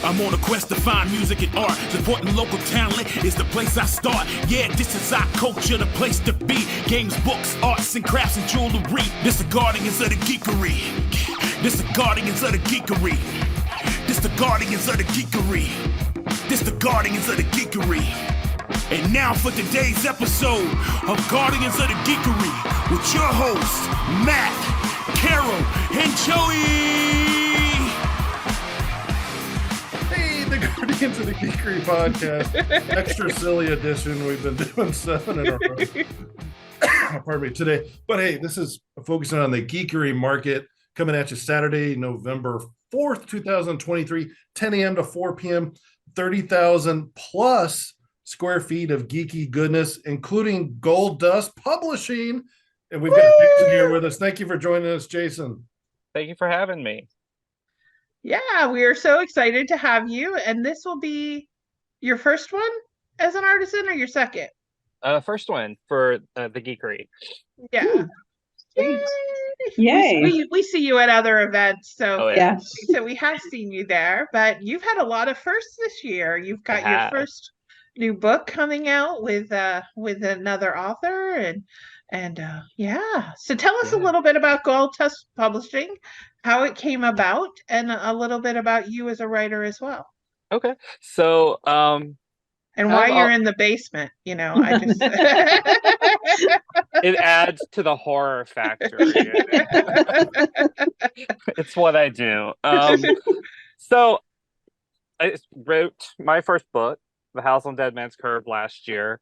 I'm on a quest to find music and art. Supporting local talent is the place I start. Yeah, this is our culture, the place to be. Games, books, arts and crafts and jewelry. This the guardians of the geekery. This the guardians of the geekery. This the guardians of the geekery. This the guardians of the geekery. And now for today's episode of Guardians of the Geekery with your hosts, Matt, Carol, and Joey. Hey, the Guardians of the Geekery podcast, extra silly edition. We've been doing 7 in a row. Pardon me, today. But hey, this is focusing on the geekery market coming at you Saturday, November 4th, 2023, 10 a.m. to 4 p.m., 30,000 plus square feet of geeky goodness, including Gold Dust Publishing. And we've got Jason here with us. Thank you for joining us, Jason. Thank you for having me. Yeah, we are so excited to have you. And this will be your first one as an artisan or your second? First one for the Geekery. Yeah. Yay. Yay. We see you at other events. So, Yeah. So we have seen you there, but you've had a lot of firsts this year. You've got your first new book coming out with another author and yeah. So tell us a little bit about Gold Dust Publishing, how it came about, and a little bit about you as a writer as well. Okay. So and why you're in the basement, I just it adds to the horror factor. It's what I do. So I wrote my first book, The House on Dead Man's Curve, last year.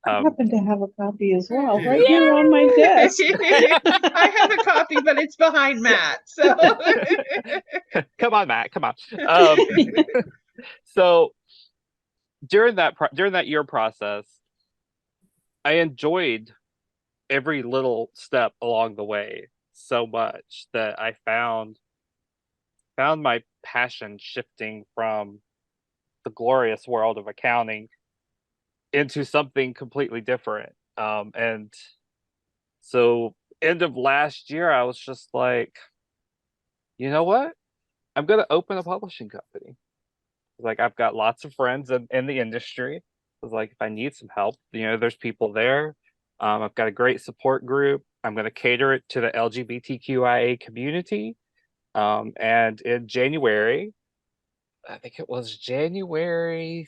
I happen to have a copy as well, right here on my desk. I have a copy, but it's behind Matt. So come on, Matt. Come on. So during that year process, I enjoyed every little step along the way so much that I found my passion shifting from the glorious world of accounting into something completely different. And so end of last year, I was just like, you know what? I'm going to open a publishing company. Like, I've got lots of friends in the industry. I was like, if I need some help, there's people there. I've got a great support group. I'm going to cater it to the LGBTQIA community. And in January, I think it was January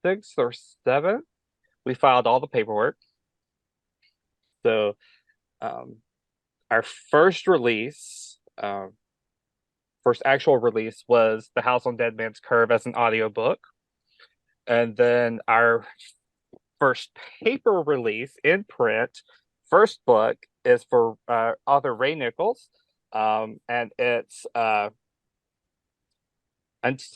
6th or 7th, we filed all the paperwork. So our first release, first actual release, was The House on Dead Man's Curve as an audiobook. And then our first paper release in print, first book, is for author Ray Nichols. And it's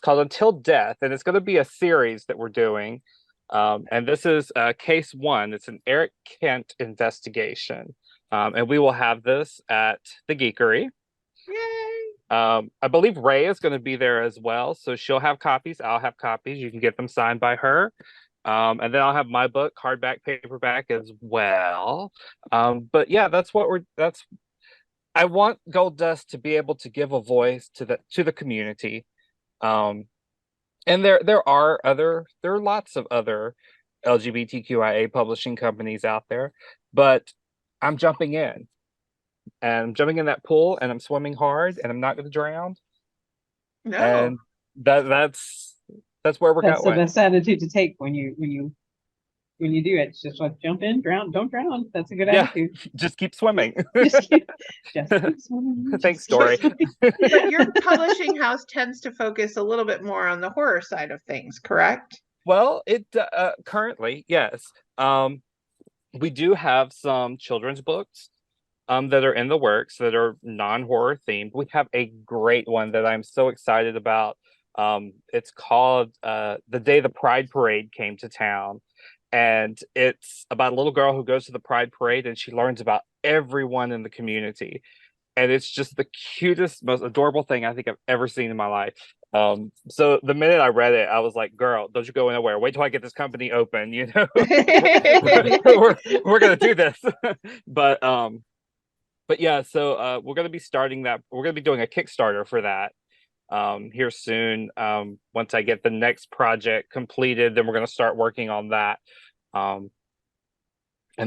called Until Death, and it's going to be a series that we're doing. And this is case 1. It's an Eric Kent investigation. And we will have this at the Geekery. Yay! I believe Ray is going to be there as well. So she'll have copies. I'll have copies. You can get them signed by her. And then I'll have my book, hardback, paperback as well. But yeah, I want Gold Dust to be able to give a voice to the community. And there are lots of other LGBTQIA publishing companies out there, but I'm jumping in. And I'm jumping in that pool, and I'm swimming hard, and I'm not going to drown. No. And that's where we're going. That's the best attitude to take when you do it. It's just like, jump in, drown, don't drown. That's a good attitude. Just keep swimming. just keep swimming. Thanks, Dory. But your publishing house tends to focus a little bit more on the horror side of things, correct? Well, it currently, yes. We do have some children's books that are in the works that are non-horror themed. We have a great one that I'm so excited about. It's called The Day the Pride Parade Came to Town. And it's about a little girl who goes to the Pride Parade, and she learns about everyone in the community. And it's just the cutest, most adorable thing I think I've ever seen in my life. So the minute I read it, I was like, girl, don't you go anywhere. Wait till I get this company open, we're going to do this. But yeah, so we're going to be starting that. We're going to be doing a Kickstarter for that. here soon. Once I get the next project completed, then we're going to start working on that. And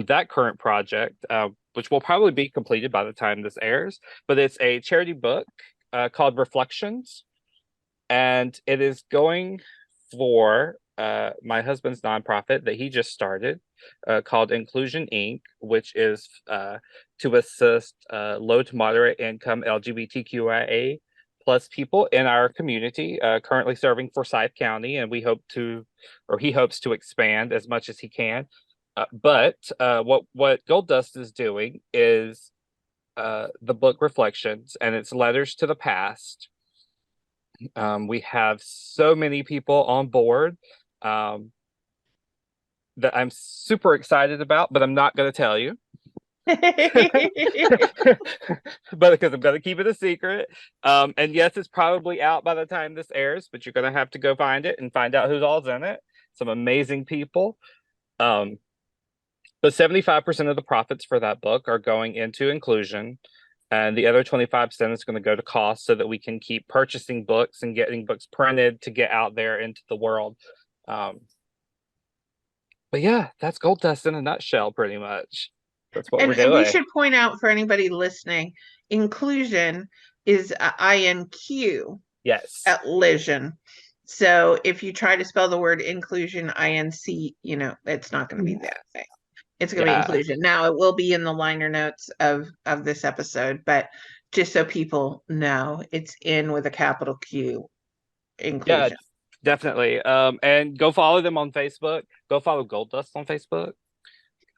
that current project, which will probably be completed by the time this airs, but it's a charity book called Reflections, and it is going for my husband's nonprofit that he just started called Inclusion Inc., which is to assist low to moderate income LGBTQIA plus people in our community, currently serving Forsyth County, and he hopes to expand as much as he can. But what Gold Dust is doing is the book Reflections, and it's letters to the past. We have so many people on board that I'm super excited about, but I'm not going to tell you. But because I'm going to keep it a secret. And yes, it's probably out by the time this airs, but you're going to have to go find it and find out who's all's in it. Some amazing people. But 75% of the profits for that book are going into inclusion, and the other 25% is going to go to cost so that we can keep purchasing books and getting books printed to get out there into the world. But yeah, that's Gold Dust in a nutshell, pretty much. That's what we're doing. And we should point out for anybody listening, inclusion is INQ. Yes. At Lesion. So if you try to spell the word inclusion, INC, it's not going to be that thing. It's going to be inclusion. Now, it will be in the liner notes of this episode, but just so people know, it's in with a capital Q, inclusion. Yeah, definitely. And go follow them on Facebook. Go follow Gold Dust on Facebook.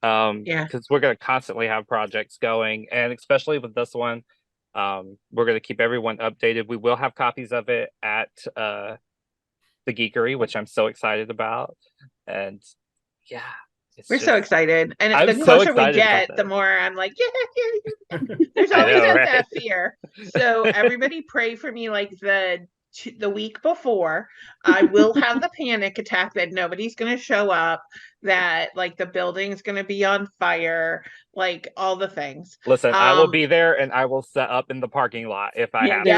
Because we're going to constantly have projects going, and especially with this one, we're going to keep everyone updated. We will have copies of it at the Geekery, which I'm so excited about. And yeah. We're so excited, and I'm the closer we get, the more I'm like, yeah. There's always that fear. So everybody pray for me, like the week before. I will have the panic attack that nobody's going to show up, that like the building's going to be on fire, like all the things. Listen, I will be there, and I will set up in the parking lot if I have to.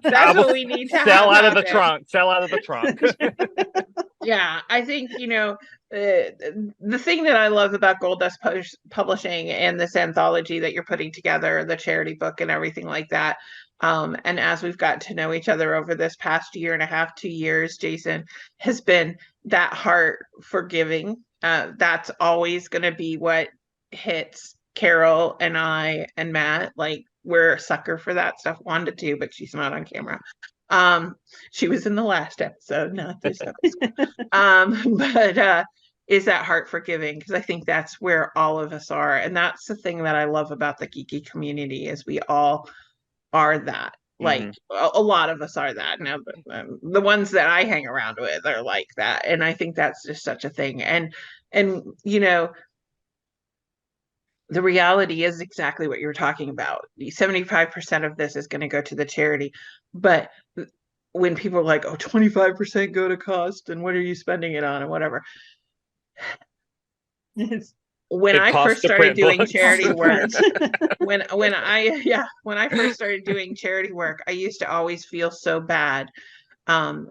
That's what we need to sell out of the trunk. Sell out of the trunk. Yeah, I think, the thing that I love about Gold Dust Publishing and this anthology that you're putting together, the charity book and everything like that, and as we've got to know each other over this past 1.5 to 2 years, Jason, has been that heart for giving. That's always going to be what hits Carol and I and Matt. Like, we're a sucker for that stuff. Wanda too, but she's not on camera. She was in the last episode, not this episode. But is that heart for giving? Because I think that's where all of us are, and that's the thing that I love about the geeky community, is we all are that. Like, a lot of us are that. Now, the ones that I hang around with are like that, and I think that's just such a thing. And the reality is exactly what you were talking about. 75% of this is going to go to the charity. But when people are like, 25% go to cost, and what are you spending it on, and whatever. When I first started doing charity work, when I first started doing charity work, I used to always feel so bad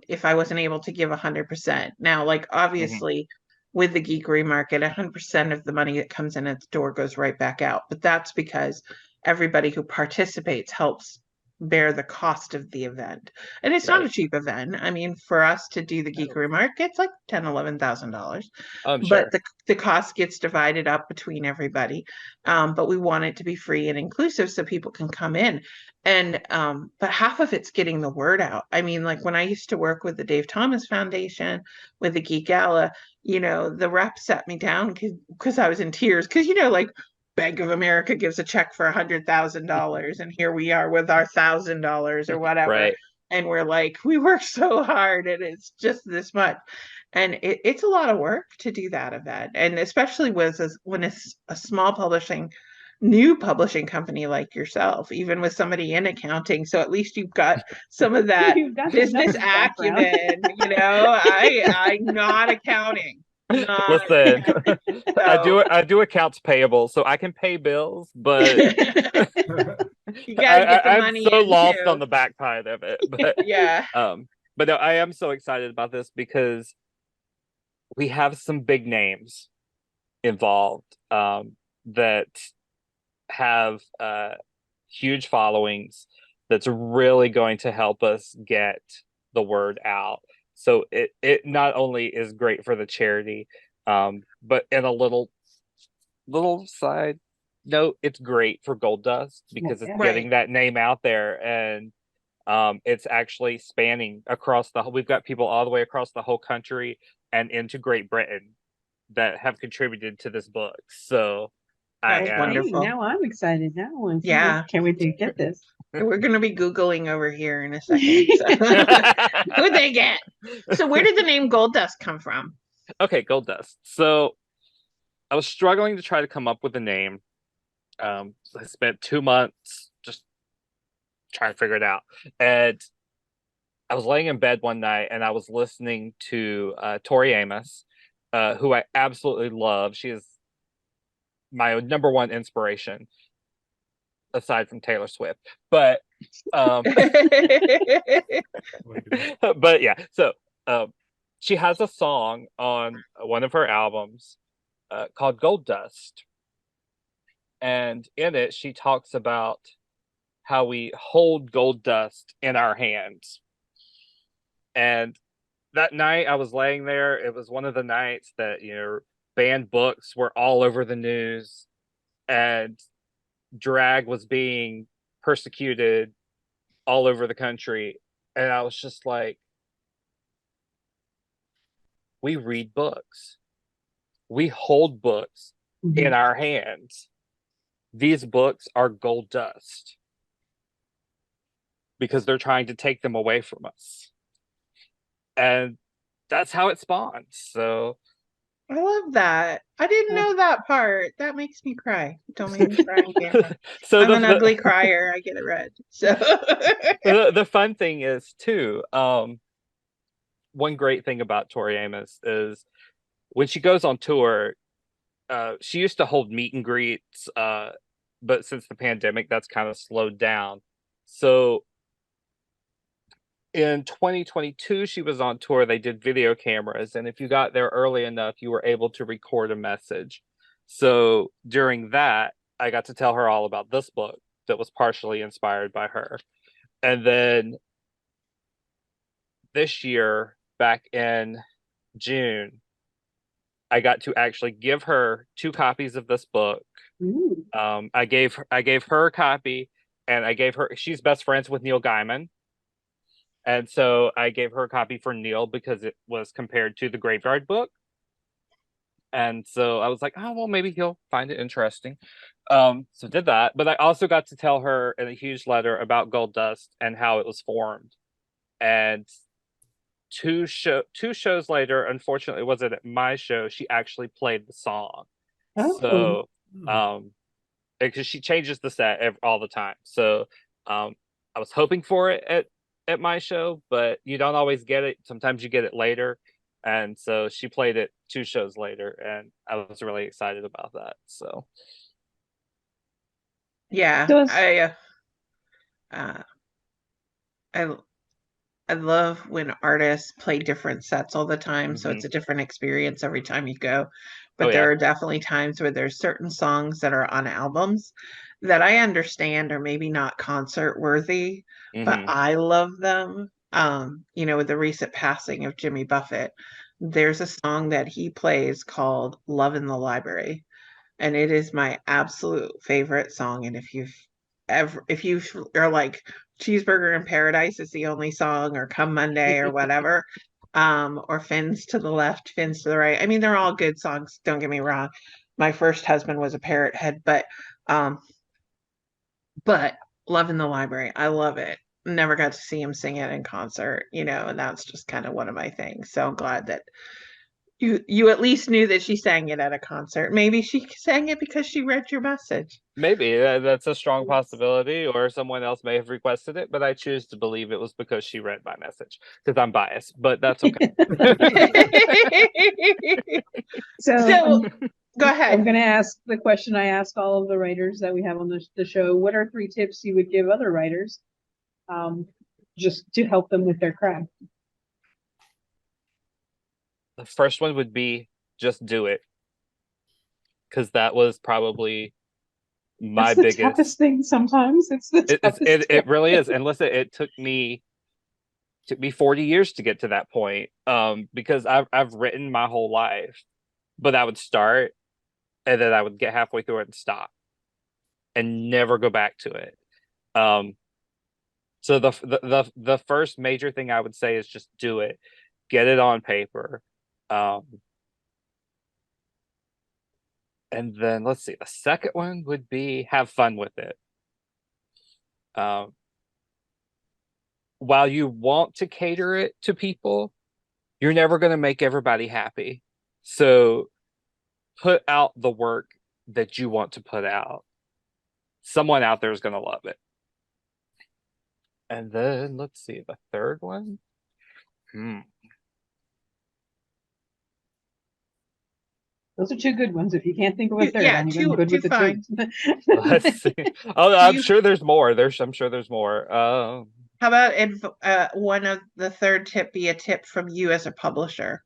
if I wasn't able to give 100%. Now, like, obviously, with the geekery market, 100% of the money that comes in at the door goes right back out. But that's because everybody who participates helps bear the cost of the event. And it's not a cheap event. I mean, for us to do the geekery market, it's like $10,000-$11,000. But the cost gets divided up between everybody. But we want it to be free and inclusive so people can come in. And but half of it's getting the word out. I mean, like, when I used to work with the Dave Thomas Foundation, with the Geek Gala, the rep sat me down because I was in tears, because like, Bank of America gives a check for $100,000, and here we are with our $1,000 or whatever. Right. And we're like, we work so hard, and it's just this much. And it's a lot of work to do that event. And especially when it's a small new publishing company like yourself, even with somebody in accounting. So at least you've got some of that business acumen. I'm not accounting. Listen, I do accounts payable, so I can pay bills, but You gotta get the I'm money so in lost too. on the back part of it, but Yeah. but no, I am so excited about this because we have some big names involved that have huge followings that's really going to help us get the word out. So it not only is great for the charity, but in a little side note, it's great for Gold Dust because it's Yeah. getting Right. that name out there, and it's actually spanning across the. We've got people all the way across the whole country and into Great Britain that have contributed to this book. So I That's Okay, am. wonderful. now I'm excited. Now I want to see Yeah. this. Can't wait to get this. We're gonna be Googling over here in a second. So who'd they get? So where did the name Gold Dust come from? Okay, Gold Dust. So I was struggling to try to come up with a name. I spent 2 months just trying to figure it out. And I was laying in bed one night and I was listening to Tori Amos, who I absolutely love. She is my number one inspiration aside from Taylor Swift. But Oh my goodness. but yeah, so she has a song on one of her albums called Gold Dust. And in it, she talks about how we hold gold dust in our hands. And that night I was laying there, it was one of the nights that, banned books were all over the news and drag was being persecuted all over the country. And I was just like, we read books, we hold books in our hands. These books are gold dust because they're trying to take them away from us. And that's how it spawned. So I love that. I didn't know that part. That makes me cry. Don't make me cry again. so I'm the, an ugly crier. I get it red. So the fun thing is too, one great thing about Tori Amos is when she goes on tour, she used to hold meet and greets, but since the pandemic, that's kind of slowed down. So in 2022, she was on tour. They did video cameras, and if you got there early enough, you were able to record a message. So during that, I got to tell her all about this book that was partially inspired by her. And then this year, back in June, I got to actually give her 2 copies of this book. Ooh. I gave her a copy, and I gave her. She's best friends with Neil Gaiman, and so I gave her a copy for Neil because it was compared to the Graveyard Book. And so I was like, oh well, maybe he'll find it interesting. So did that, but I also got to tell her in a huge letter about Gold Dust and how it was formed. And two shows later, unfortunately, it wasn't at my show. She actually played the song. Oh. So, because she changes the set all the time. So, I was hoping for it at my show, but you don't always get it. Sometimes you get it later. And so she played it 2 shows later, and I was really excited about that. So, yeah, So uh, I I love when artists play different sets all the time, so it's a different experience every time you go. But oh there yeah, are definitely times where there's certain songs that are on albums that I understand are maybe not concert worthy, but hmm I love them. With the recent passing of Jimmy Buffett, there's a song that he plays called Love in the Library, and it is my absolute favorite song. And if you are like Cheeseburger in Paradise is the only song, or Come Monday or whatever, or Fins to the Left, Fins to the Right. I mean, they're all good songs, don't get me wrong. My first husband was a parrot head, um but Love in the Library, I love it. Never got to see him sing it in concert, and that's just kind of one of my things. So I'm glad that you at least knew that she sang it at a concert. Maybe she sang it because she read your message. maybe that's a strong possibility, or someone else may have requested it, but I choose to believe it was because she read my message because I'm biased, but that's okay. so So Go ahead. I'm going to ask the question I ask all of the writers that we have on the show. What are 3 tips you would give other writers just to help them with their craft? The first one would be just do it. Because that was probably my It's the biggest toughest thing sometimes. It's the toughest it really is. And listen, it took me 40 years to get to that point. Because I've written my whole life, but I would start and then I would get halfway through it and stop and never go back to it. So the first major thing I would say is just do it. Get it on paper. And then let's see, the second one would be have fun with it. While you want to cater it to people, you're never going to make everybody happy. So put out the work that you want to put out. Someone out there is going to love it. And then let's see, the third one. Those are 2 good ones. If you can't think of a third, Yeah, I'm two good with the fine. 2. Let's see. Oh, I'm sure there's more. I'm sure there's more. How about one of the third tip be a tip from you as a publisher?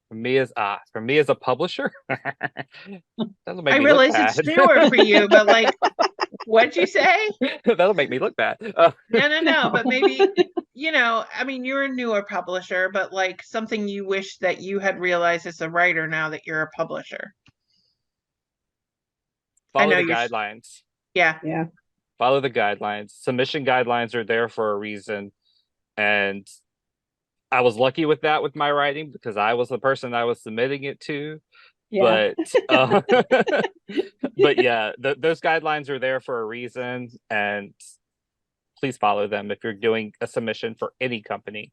From me as a publisher, that'll make I me realize look bad. it's newer for you, but like, what'd you say? That'll make me look bad. No, but maybe, I mean, you're a newer publisher, but like something you wish that you had realized as a writer now that you're a publisher. Follow know the you're guidelines. Yeah. Yeah. Follow the guidelines. Submission guidelines are there for a reason. And I was lucky with that with my writing because I was the person I was submitting it to. Yeah. But yeah, those guidelines are there for a reason, and please follow them if you're doing a submission for any company.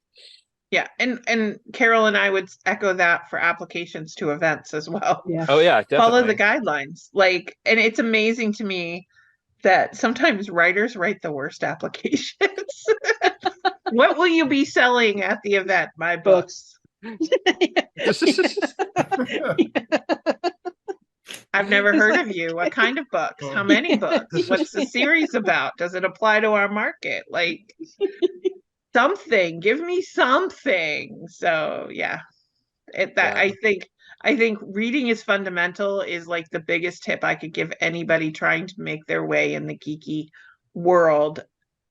Yeah, and Carol and I would echo that for applications to events as well. Yeah. Oh yeah, definitely. Follow the guidelines. Like, and it's amazing to me that sometimes writers write the worst applications. What will you be selling at the event? My books. I've never heard of you. What kind of books? How many books? What's the series about? Does it apply to our market? Like something. Give me something. So yeah. I think reading is fundamental is like the biggest tip I could give anybody trying to make their way in the geeky world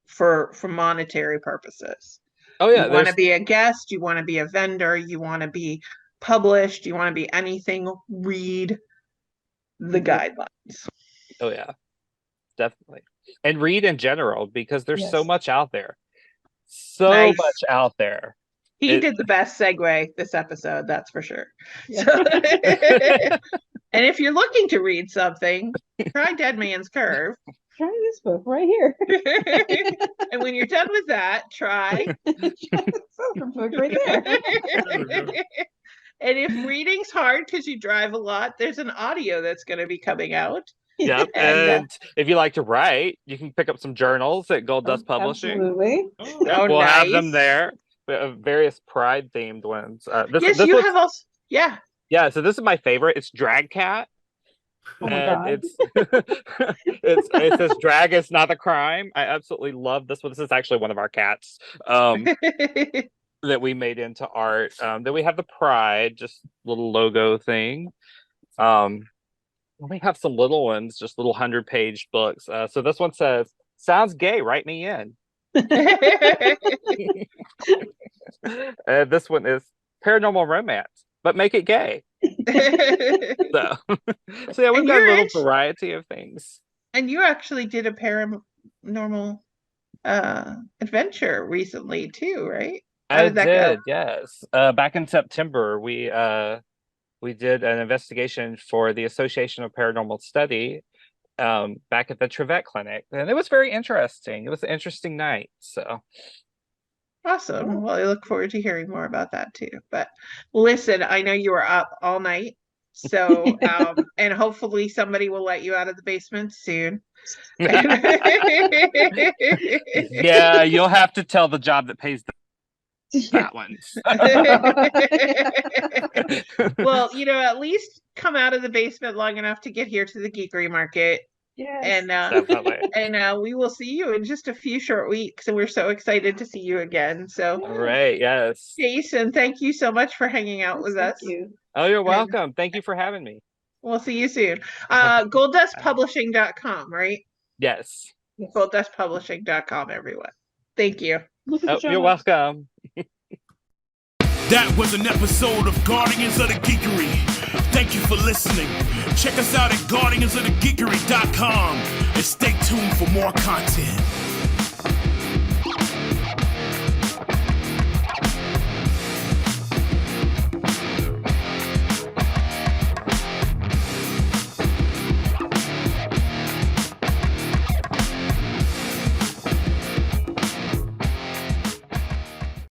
for monetary purposes. Oh yeah, you want to be a guest, you want to be a vendor, you want to be published, you want to be anything, read the guidelines. Oh yeah, definitely. And read in general because there's so much out there. Much out there. He did the best segue this episode, that's for sure. Yeah. So, and if you're looking to read something, try Dead Man's Curve. Try this book right here. And when you're done with that, try the book right there. And if reading's hard because you drive a lot, there's an audio that's going to be coming out. Yep. And if you like to write, you can pick up some journals at Gold Dust Publishing. Absolutely. We'll have them there. Various Pride themed ones. Yes, you have also. Yeah. Yeah. So this is my favorite. It's Drag Cat. Oh my God. It says drag is not a crime. I absolutely love this one. This is actually one of our cats that we made into art. Then we have the Pride, just little logo thing. We have some little ones, just little 100-page books. So this one says, "Sounds gay, write me in." This one is paranormal romance, but make it gay. So yeah, we've got a little variety of things. And you actually did a paranormal adventure recently too, right? I did, yes. Back in September, we did an investigation for the Association of Paranormal Study back at the Trevette Clinic, and it was very interesting. It was an interesting night. So awesome. Well, I look forward to hearing more about that too. But listen, I know you were up all night. So and hopefully somebody will let you out of the basement soon. Yeah, you'll have to tell the job that pays the that one. Well, at least come out of the basement long enough to get here to the Geekery Market. Yes. And Definitely. and we will see you in just a few short weeks, and we're so excited to see you again. So, All right. Yes. Jason, thank you so much for hanging out with us. Thank you. Oh, you're welcome. Thank you for having me. We'll see you soon. Golddustpublishing.com, right? Yes. Yes. Golddustpublishing.com, everyone. Thank you. Look at the Oh, show you're notes. welcome. That was an episode of Guardians of the Geekery. Thank you for listening. Check us out at guardiansofthegeekery.com and stay tuned for more content.